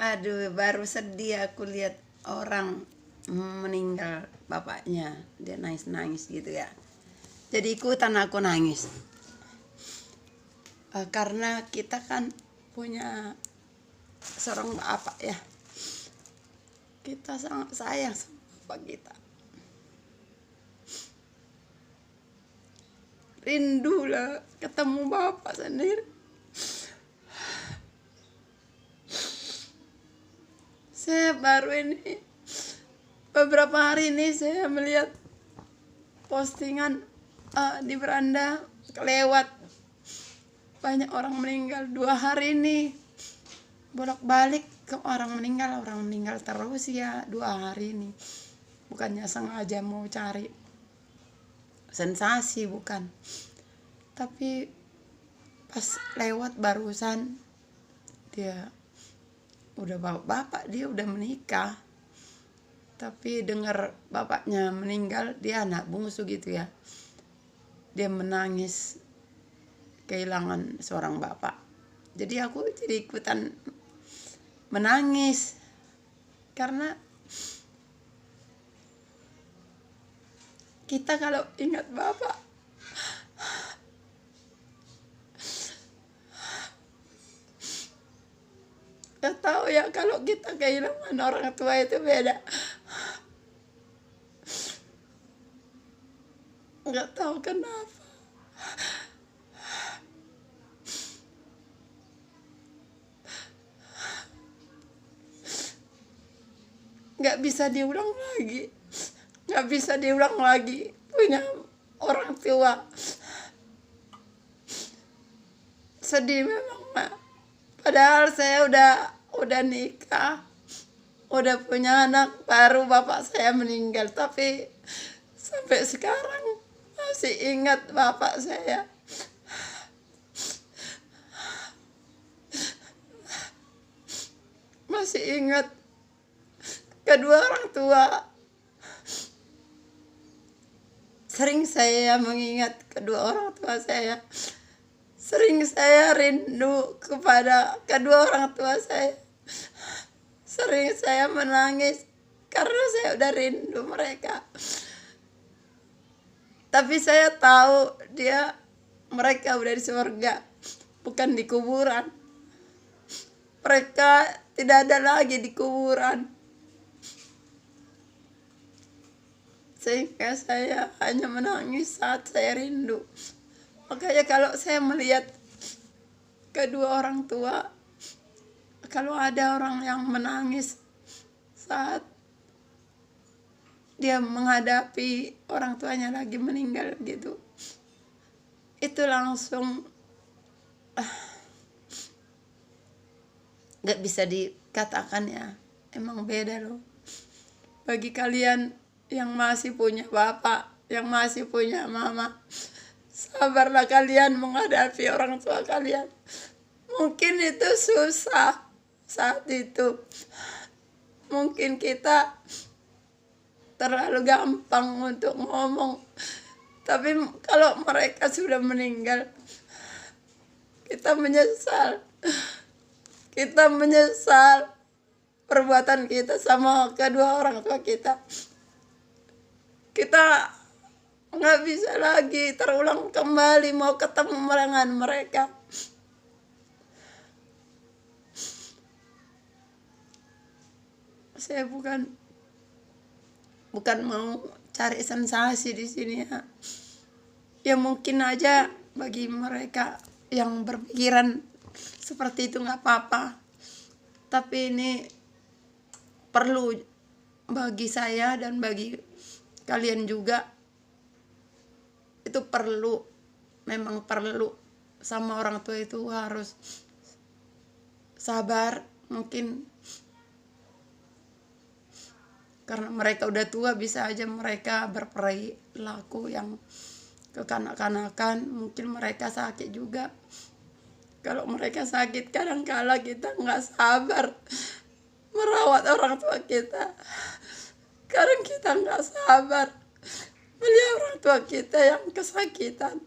Aduh, baru sedih aku lihat orang meninggal bapaknya. Dia nangis-nangis gitu ya. Jadi ikutan aku nangis. Karena kita kan punya seorang bapak ya. Kita sangat sayang sama bapak kita. Rindu lah ketemu bapak sendiri. Saya baru ini, beberapa hari ini saya melihat postingan di beranda kelewat banyak orang meninggal 2 hari ini, bolak-balik ke orang meninggal terus ya 2 hari ini. Bukannya sengaja mau cari sensasi, bukan, tapi pas lewat barusan dia udah bapak dia udah menikah, tapi dengar bapaknya meninggal, dia anak bungsu gitu ya, dia menangis kehilangan seorang bapak. Jadi aku jadi ikutan menangis karena kita kalau ingat bapak gak tahu ya, kalau kita kehilangan orang tua itu beda. Gak tahu kenapa. Gak bisa diulang lagi. Gak bisa diulang lagi punya orang tua. Sedih memang, Mak. Padahal saya udah nikah, udah punya anak, baru bapak saya meninggal, tapi sampai sekarang masih ingat bapak saya. Masih ingat kedua orang tua. Sering saya mengingat kedua orang tua saya. Sering saya rindu kepada kedua orang tua saya. Sering saya menangis karena saya udah rindu mereka. Tapi saya tahu mereka udah di surga, bukan di kuburan. Mereka tidak ada lagi di kuburan. Sehingga saya hanya menangis saat saya rindu. Makanya kalau saya melihat kedua orang tua, kalau ada orang yang menangis saat dia menghadapi orang tuanya lagi meninggal gitu, itu langsung gak bisa dikatakan ya, emang beda loh. Bagi kalian yang masih punya bapak, yang masih punya mama, sabarlah kalian menghadapi orang tua kalian. Mungkin itu susah saat itu. Mungkin kita terlalu gampang untuk ngomong. Tapi kalau mereka sudah meninggal, kita menyesal. Kita menyesal perbuatan kita sama kedua orang tua kita. Kita nggak bisa lagi terulang kembali mau ketemu dengan mereka. Saya bukan mau cari sensasi di sini ya. Ya mungkin aja bagi mereka yang berpikiran seperti itu nggak apa-apa. Tapi ini perlu bagi saya dan bagi kalian juga. Itu perlu, memang perlu. Sama orang tua itu harus sabar. Mungkin karena mereka udah tua, bisa aja mereka berperilaku yang kekanak-kanakan. Mungkin mereka sakit juga. Kalau mereka sakit, kadang-kala kita nggak sabar merawat orang tua kita. Kadang kita nggak sabar melihat orang tua kita yang kesakitan.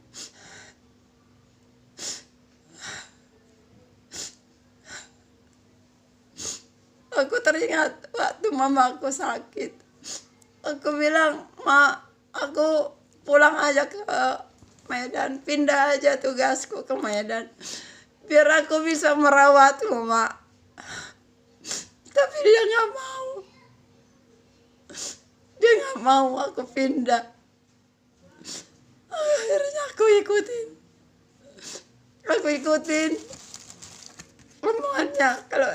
teringat waktu mamaku sakit. Aku bilang, "Ma, aku pulang aja ke Medan, pindah aja tugasku ke Medan, biar aku bisa merawatmu, Ma." Tapi dia nggak mau. Dia nggak mau aku pindah. Akhirnya aku ikutin omongannya. Kalau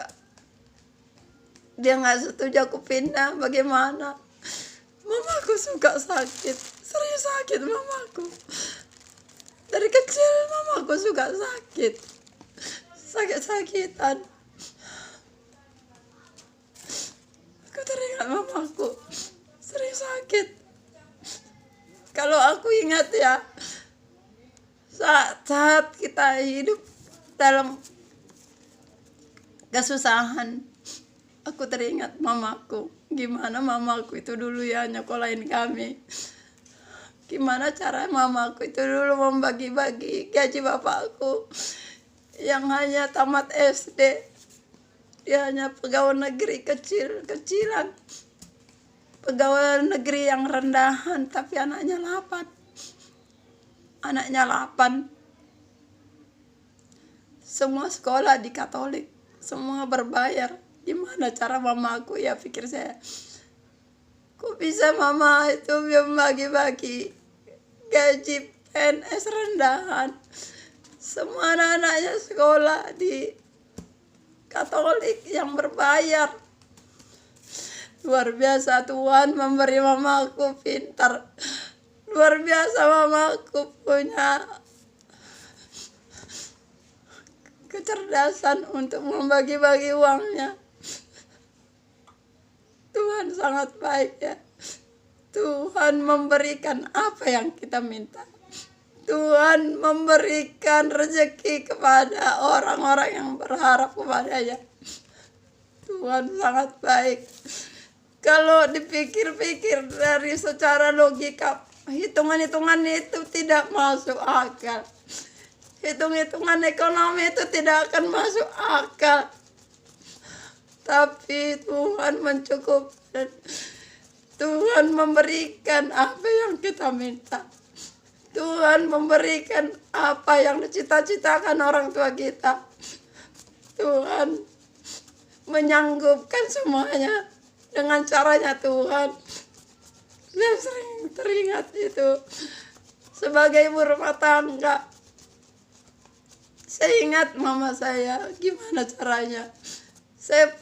dia nggak setuju aku pindah, bagaimana? Mamaku suka sakit, serius sakit mamaku. Dari kecil mamaku suka sakit-sakitan. Aku teringat mamaku serius sakit. Kalau aku ingat ya, saat kita hidup dalam kesusahan, aku teringat mamaku. Gimana mamaku itu dulu ya nyokolain kami. Gimana cara mamaku itu dulu membagi-bagi gaji bapakku yang hanya tamat SD. Dia hanya pegawai negeri kecil-kecilan. Pegawai negeri yang rendahan, tapi anaknya 8. Semua sekolah di Katolik, semua berbayar. Gimana cara mamaku ya, pikir saya. Kok bisa mama itu membagi-bagi gaji PNS rendahan? Semua anak-anaknya sekolah di Katolik yang berbayar. Luar biasa Tuhan memberi mamaku pintar. Luar biasa mamaku punya kecerdasan untuk membagi-bagi uangnya. Tuhan sangat baik ya. Tuhan memberikan apa yang kita minta. Tuhan memberikan rezeki kepada orang-orang yang berharap kepadanya. Tuhan sangat baik. Kalau dipikir-pikir dari secara logika, hitungan-hitungan itu tidak masuk akal. Hitung-hitungan ekonomi itu tidak akan masuk akal. Tapi Tuhan mencukupkan. Tuhan memberikan apa yang kita minta. Tuhan memberikan apa yang dicita-citakan orang tua kita. Tuhan menyanggupkan semuanya dengan caranya Tuhan. Saya sering teringat itu sebagai ibu rumah tangga. Saya ingat mama saya, gimana caranya. Saya